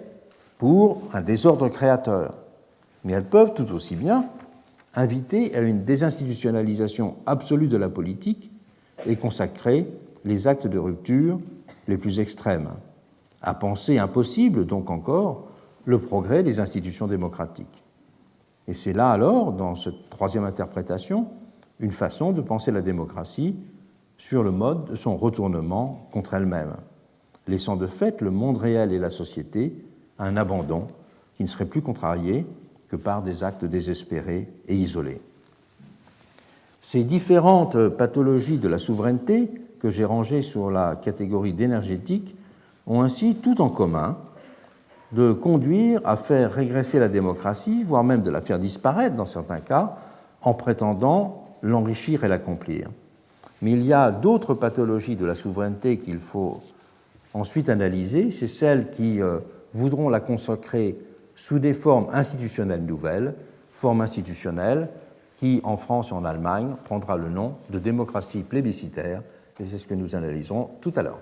[SPEAKER 1] pour un désordre créateur. Mais elles peuvent tout aussi bien inviter à une désinstitutionnalisation absolue de la politique et consacrer les actes de rupture les plus extrêmes, à penser impossible, donc encore, le progrès des institutions démocratiques. Et c'est là alors, dans cette troisième interprétation, une façon de penser la démocratie sur le mode de son retournement contre elle-même, laissant de fait le monde réel et la société à un abandon qui ne serait plus contrarié que par des actes désespérés et isolés. Ces différentes pathologies de la souveraineté que j'ai rangées sur la catégorie d'énergétique ont ainsi tout en commun de conduire à faire régresser la démocratie, voire même de la faire disparaître dans certains cas, en prétendant l'enrichir et l'accomplir. Mais il y a d'autres pathologies de la souveraineté qu'il faut ensuite analyser, c'est celles qui voudront la consacrer sous des formes institutionnelles nouvelles, formes institutionnelles qui, en France et en Allemagne, prendra le nom de démocratie plébiscitaire, et c'est ce que nous analyserons tout à l'heure.